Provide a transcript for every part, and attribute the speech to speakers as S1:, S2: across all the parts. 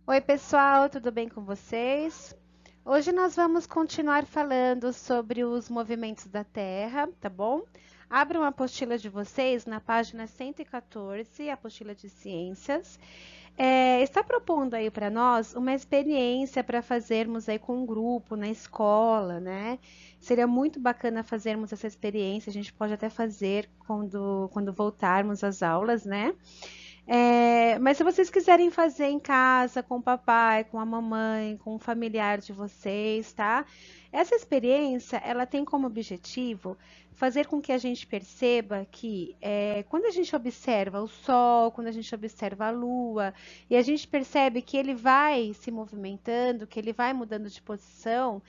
S1: Oi, pessoal, tudo bem com vocês? Hoje nós vamos continuar falando sobre os movimentos da Terra, tá bom? Abram a apostila de vocês na página 114, a apostila de ciências. Está propondo aí para nós uma experiência para fazermos aí com um grupo na escola, né? Seria muito bacana fazermos essa experiência, a gente pode até fazer quando voltarmos às aulas, né? Mas se vocês quiserem fazer em casa, com o papai, com a mamãe, com um familiar de vocês, tá? Essa experiência, ela tem como objetivo fazer com que a gente perceba que quando a gente observa o Sol, quando a gente observa a Lua, e a gente percebe que ele vai se movimentando, que ele vai mudando de posição,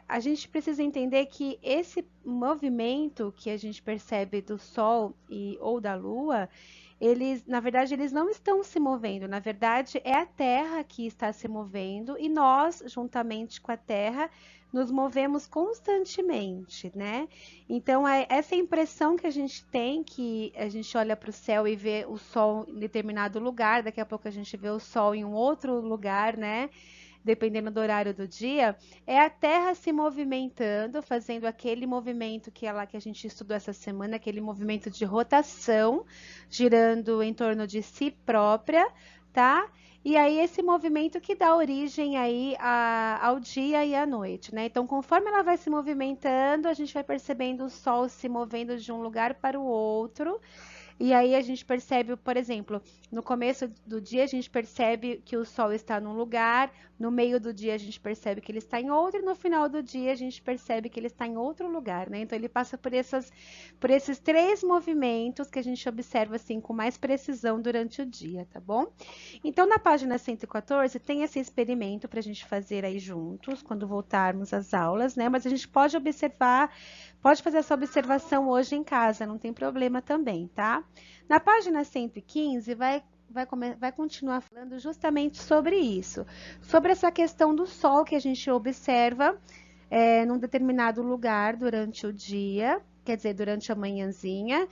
S1: a gente precisa entender que esse movimento que a gente percebe do Sol ou da Lua, na verdade, eles não estão se movendo. Na verdade, é a Terra que está se movendo e nós, juntamente com a Terra, nos movemos constantemente, né? Então, essa impressão que a gente tem, que a gente olha para o céu e vê o Sol em determinado lugar, daqui a pouco a gente vê o Sol em um outro lugar, né? Dependendo do horário do dia, é a Terra se movimentando, fazendo aquele movimento que a gente estudou essa semana, aquele movimento de rotação, girando em torno de si própria, tá? E aí esse movimento que dá origem aí ao dia e à noite, né? Então, conforme ela vai se movimentando, a gente vai percebendo o Sol se movendo de um lugar para o outro, e aí a gente percebe, por exemplo, no começo do dia a gente percebe que o Sol está num lugar, no meio do dia a gente percebe que ele está em outro, e no final do dia a gente percebe que ele está em outro lugar, né? Então ele passa por esses três movimentos que a gente observa assim com mais precisão durante o dia, tá bom? Então na página 114 tem esse experimento para a gente fazer aí juntos, quando voltarmos às aulas, né? Mas a gente pode observar, pode fazer essa observação hoje em casa, não tem problema também, tá? Na página 115 vai continuar falando justamente sobre isso, sobre essa questão do Sol que a gente observa num determinado lugar durante o dia, quer dizer, durante a manhãzinha.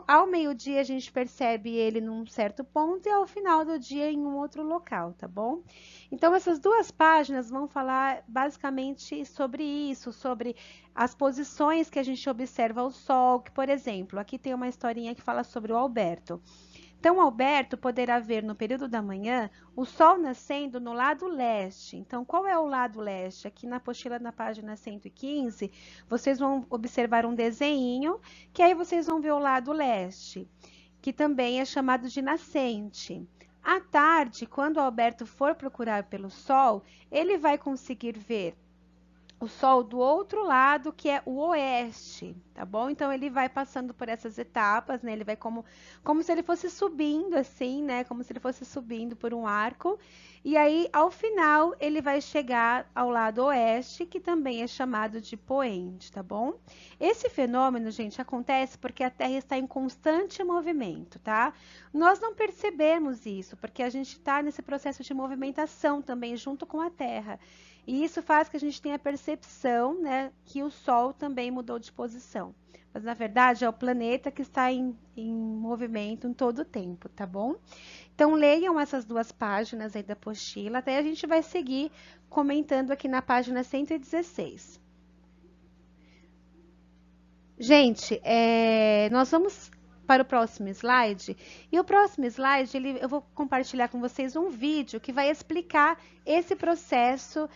S1: Ao meio-dia a gente percebe ele num certo ponto e ao final do dia em um outro local, tá bom? Então essas duas páginas vão falar basicamente sobre isso, sobre as posições que a gente observa o Sol, que, por exemplo, aqui tem uma historinha que fala sobre o Alberto. Então, Alberto poderá ver no período da manhã o sol nascendo no lado leste. Então, qual é o lado leste? Aqui na apostila, na página 115, vocês vão observar um desenho, que aí vocês vão ver o lado leste, que também é chamado de nascente. À tarde, quando o Alberto for procurar pelo sol, ele vai conseguir ver o Sol do outro lado, que é o oeste, tá bom? Então ele vai passando por essas etapas, né? Ele vai como se ele fosse subindo assim, né? Como se ele fosse subindo por um arco. E aí, ao final, ele vai chegar ao lado oeste, que também é chamado de poente, tá bom? Esse fenômeno, gente, acontece porque a Terra está em constante movimento, tá? Nós não percebemos isso, porque a gente está nesse processo de movimentação também junto com a Terra. E isso faz que a gente tenha a percepção, né, que o Sol também mudou de posição. Mas, na verdade, é o planeta que está em movimento em todo o tempo, tá bom? Então, leiam essas duas páginas aí da apostila, até a gente vai seguir comentando aqui na página 116. Gente, nós vamos para o próximo slide. E o próximo slide, eu vou compartilhar com vocês um vídeo que vai explicar esse processo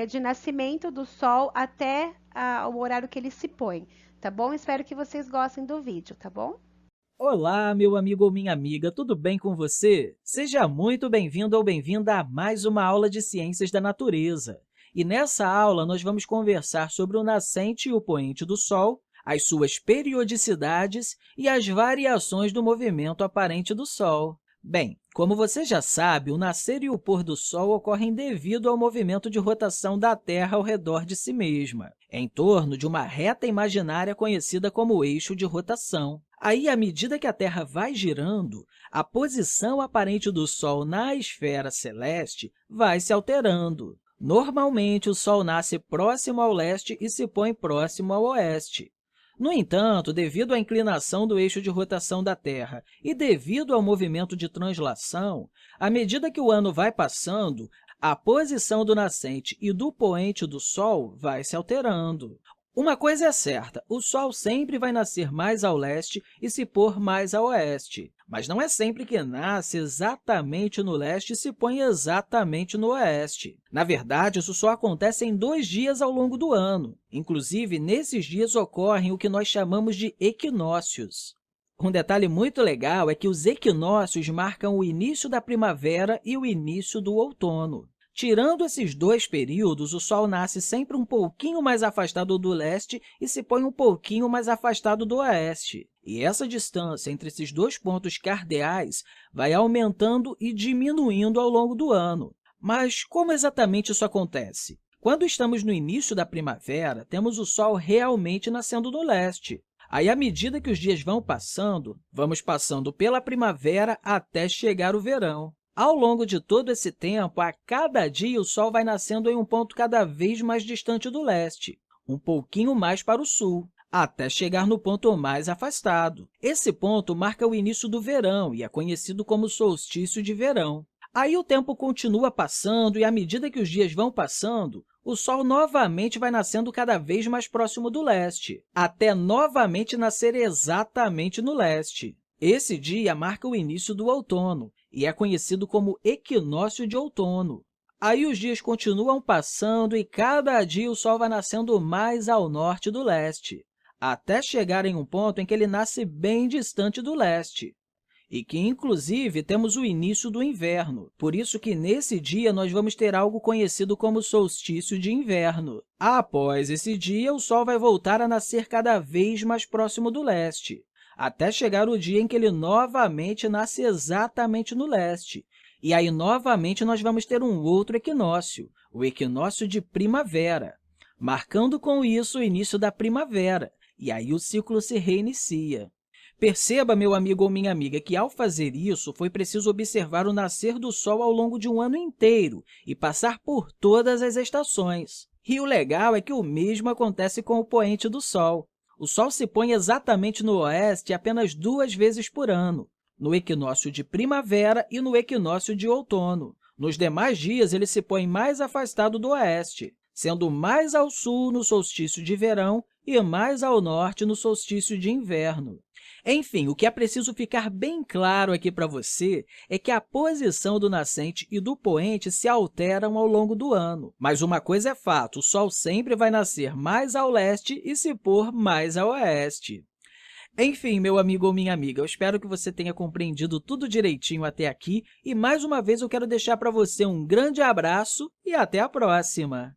S1: de nascimento do Sol até o horário que ele se põe, tá bom? Espero que vocês gostem do vídeo, tá bom?
S2: Olá, meu amigo ou minha amiga, tudo bem com você? Seja muito bem-vindo ou bem-vinda a mais uma aula de Ciências da Natureza. E nessa aula, nós vamos conversar sobre o nascente e o poente do Sol, as suas periodicidades e as variações do movimento aparente do Sol. Bem, como você já sabe, o nascer e o pôr do Sol ocorrem devido ao movimento de rotação da Terra ao redor de si mesma, em torno de uma reta imaginária conhecida como eixo de rotação. Aí, à medida que a Terra vai girando, a posição aparente do Sol na esfera celeste vai se alterando. Normalmente, o Sol nasce próximo ao leste e se põe próximo ao oeste. No entanto, devido à inclinação do eixo de rotação da Terra e devido ao movimento de translação, à medida que o ano vai passando, a posição do nascente e do poente do Sol vai se alterando. Uma coisa é certa, o Sol sempre vai nascer mais ao leste e se pôr mais a oeste, mas não é sempre que nasce exatamente no leste e se põe exatamente no oeste. Na verdade, isso só acontece em 2 dias ao longo do ano. Inclusive, nesses dias ocorrem o que nós chamamos de equinócios. Um detalhe muito legal é que os equinócios marcam o início da primavera e o início do outono. Tirando esses 2 períodos, o Sol nasce sempre um pouquinho mais afastado do leste e se põe um pouquinho mais afastado do oeste. E essa distância entre esses 2 pontos cardeais vai aumentando e diminuindo ao longo do ano. Mas como exatamente isso acontece? Quando estamos no início da primavera, temos o Sol realmente nascendo no leste. Aí, à medida que os dias vão passando, vamos passando pela primavera até chegar o verão. Ao longo de todo esse tempo, a cada dia o Sol vai nascendo em um ponto cada vez mais distante do leste, um pouquinho mais para o sul, até chegar no ponto mais afastado. Esse ponto marca o início do verão e é conhecido como solstício de verão. Aí o tempo continua passando e, à medida que os dias vão passando, o Sol novamente vai nascendo cada vez mais próximo do leste, até novamente nascer exatamente no leste. Esse dia marca o início do outono e é conhecido como equinócio de outono. Aí os dias continuam passando e cada dia o Sol vai nascendo mais ao norte do leste, até chegar em um ponto em que ele nasce bem distante do leste, e que, inclusive, temos o início do inverno. Por isso que, nesse dia, nós vamos ter algo conhecido como solstício de inverno. Após esse dia, o Sol vai voltar a nascer cada vez mais próximo do leste, até chegar o dia em que ele novamente nasce exatamente no leste. E aí, novamente, nós vamos ter um outro equinócio, o equinócio de primavera, marcando com isso o início da primavera, e aí o ciclo se reinicia. Perceba, meu amigo ou minha amiga, que, ao fazer isso, foi preciso observar o nascer do Sol ao longo de um ano inteiro e passar por todas as estações. E o legal é que o mesmo acontece com o poente do Sol. O Sol se põe exatamente no oeste apenas 2 vezes por ano, no equinócio de primavera e no equinócio de outono. Nos demais dias, ele se põe mais afastado do oeste, sendo mais ao sul no solstício de verão e mais ao norte no solstício de inverno. Enfim, o que é preciso ficar bem claro aqui para você é que a posição do nascente e do poente se alteram ao longo do ano. Mas uma coisa é fato, o Sol sempre vai nascer mais ao leste e se pôr mais ao oeste. Enfim, meu amigo ou minha amiga, eu espero que você tenha compreendido tudo direitinho até aqui e, mais uma vez, eu quero deixar para você um grande abraço e até a próxima!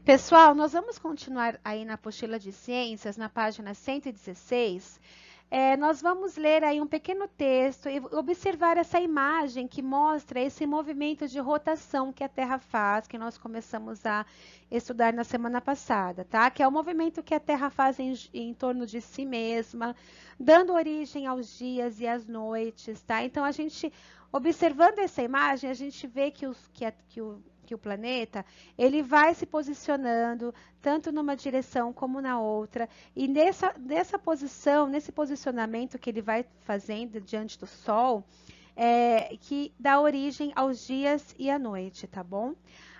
S1: Pessoal, nós vamos continuar aí na apostila de ciências, na página 116. Nós vamos ler aí um pequeno texto e observar essa imagem que mostra esse movimento de rotação que a Terra faz, que nós começamos a estudar na semana passada, tá? Que é o movimento que a Terra faz em torno de si mesma, dando origem aos dias e às noites, tá? Então, a gente, observando essa imagem, a gente vê que o planeta ele vai se posicionando tanto numa direção como na outra, e nessa posição, nesse posicionamento que ele vai fazendo diante do Sol, que dá origem aos dias e à noite, tá bom?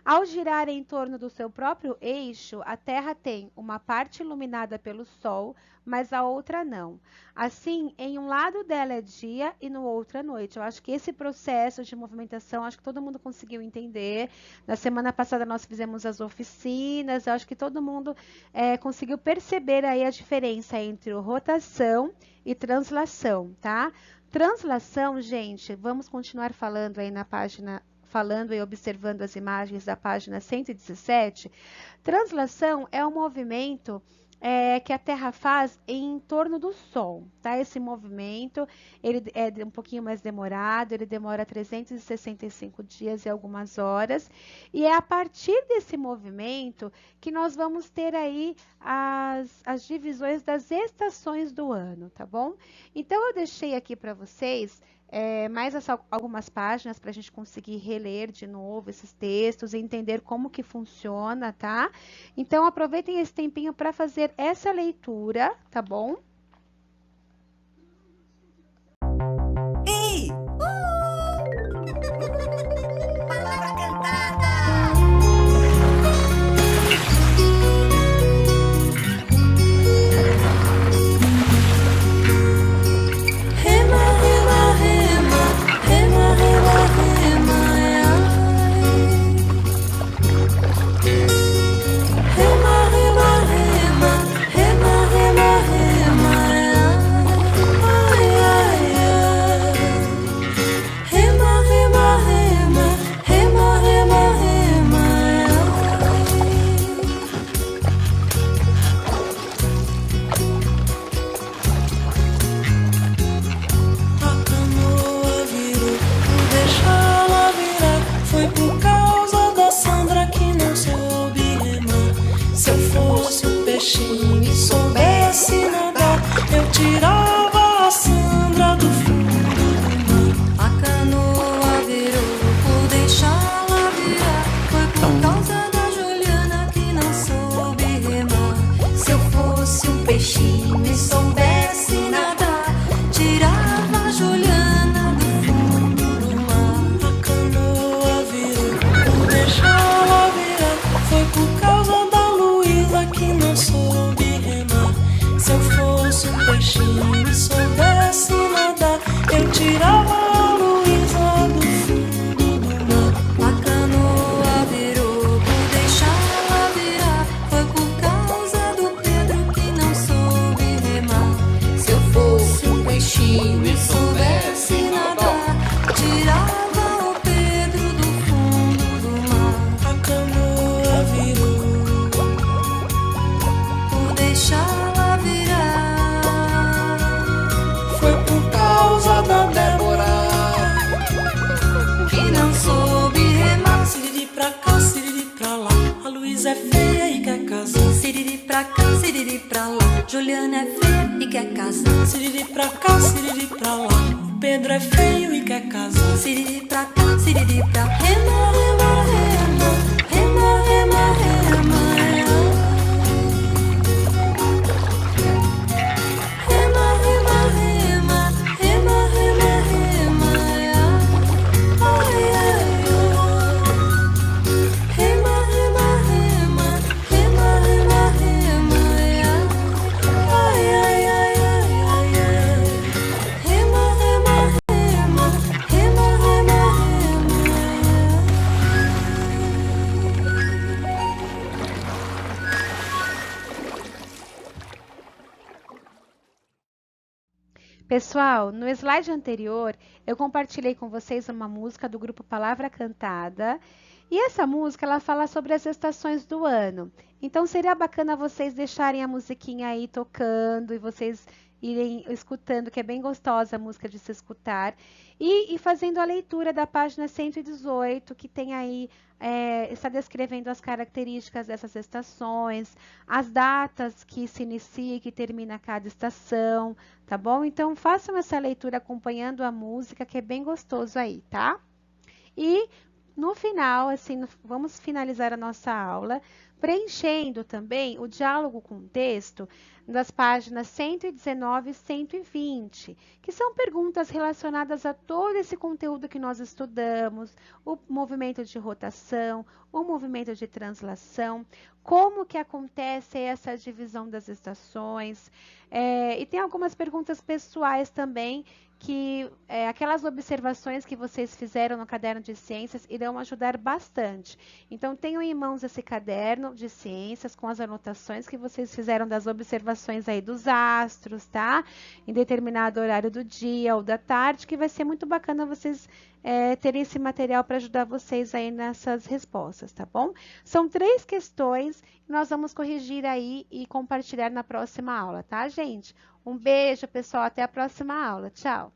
S1: Ao girar em torno do seu próprio eixo, a Terra tem uma parte iluminada pelo Sol, mas a outra não. Assim, em um lado dela é dia e no outro é noite. Eu acho que esse processo de movimentação, acho que todo mundo conseguiu entender. Na semana passada nós fizemos as oficinas, eu acho que todo mundo conseguiu perceber aí a diferença entre rotação e translação, tá? Translação, gente, vamos continuar falando aí na página, falando e observando as imagens da página 117. Translação é um movimento que a Terra faz em torno do Sol, tá? Esse movimento, ele é um pouquinho mais demorado, ele demora 365 dias e algumas horas, e é a partir desse movimento que nós vamos ter aí as divisões das estações do ano, tá bom? Então, eu deixei aqui para vocês mais algumas páginas para a gente conseguir reler de novo esses textos e entender como que funciona, tá? Então, aproveitem esse tempinho para fazer essa leitura, tá bom?
S3: Ei! Palavra cantada! Rema, rema, rema, rema, rema, rema, rema, rema, rema, rema, rema, rema, ai, ai, ai. Rema, rema, rema, rema, rema, rema, a canoa virou, por deixá-la virar. Foi por causa da Sandra que não soube remar. Se eu fosse um peixinho e soubesse nadar, eu tirava a Sandra do fundo do mar. A canoa virou, por deixá-la virar. Foi por causa da Juliana que não soube remar. Se eu fosse um peixinho e soubesse nadar, tirava a Juliana do fundo do mar. A canoa virou, por deixá-la virar. Foi por causa da Luísa que não soube remar. Se eu fosse um peixinho e soubesse nadar, eu tirava a Luísa do fundo do mar. A canoa virou, por deixá-la virar. Foi por causa do Pedro que não soube remar. Se eu fosse um peixinho e soubesse nadar, tirava o Pedro do fundo do mar. A canoa virou, por deixá-la virar. Foi por causa da Débora que não soube remar. Siriri pra cá, siriri pra lá, a Luísa é feia e quer casar. Siriri pra cá, siriri pra lá, Juliana é feia e quer casar. Siriri pra cá, siriri pra lá, o Pedro é feio e quer casar. Siriri pra cá, siriri pra lá. Rema, rema, rema, rema, rema, rema, rema, rema, rema, rema, rema, rema, ai, ai, ai. Rema, rema, rema, rema, rema, rema, ai, ai, ai, ai, ai, ai. Rema, rema, rema, rema, rema,
S1: Pessoal, no slide anterior, eu compartilhei com vocês uma música do grupo Palavra Cantada. E essa música, ela fala sobre as estações do ano. Então, seria bacana vocês deixarem a musiquinha aí tocando e vocês irem escutando, que é bem gostosa a música de se escutar. E fazendo a leitura da página 118, que tem aí, está descrevendo as características dessas estações, as datas que se inicia e que termina cada estação, tá bom? Então, façam essa leitura acompanhando a música, que é bem gostoso aí, tá? E no final, assim, vamos finalizar a nossa aula preenchendo também o diálogo com o texto das páginas 119 e 120, que são perguntas relacionadas a todo esse conteúdo que nós estudamos, o movimento de rotação, o movimento de translação, como que acontece essa divisão das estações, e tem algumas perguntas pessoais também, que aquelas observações que vocês fizeram no caderno de ciências irão ajudar bastante. Então, tenham em mãos esse caderno de ciências com as anotações que vocês fizeram das observações aí dos astros, tá? Em determinado horário do dia ou da tarde, que vai ser muito bacana vocês terem esse material para ajudar vocês aí nessas respostas, tá bom? São 3 questões e nós vamos corrigir aí e compartilhar na próxima aula, tá, gente? Um beijo, pessoal. Até a próxima aula. Tchau!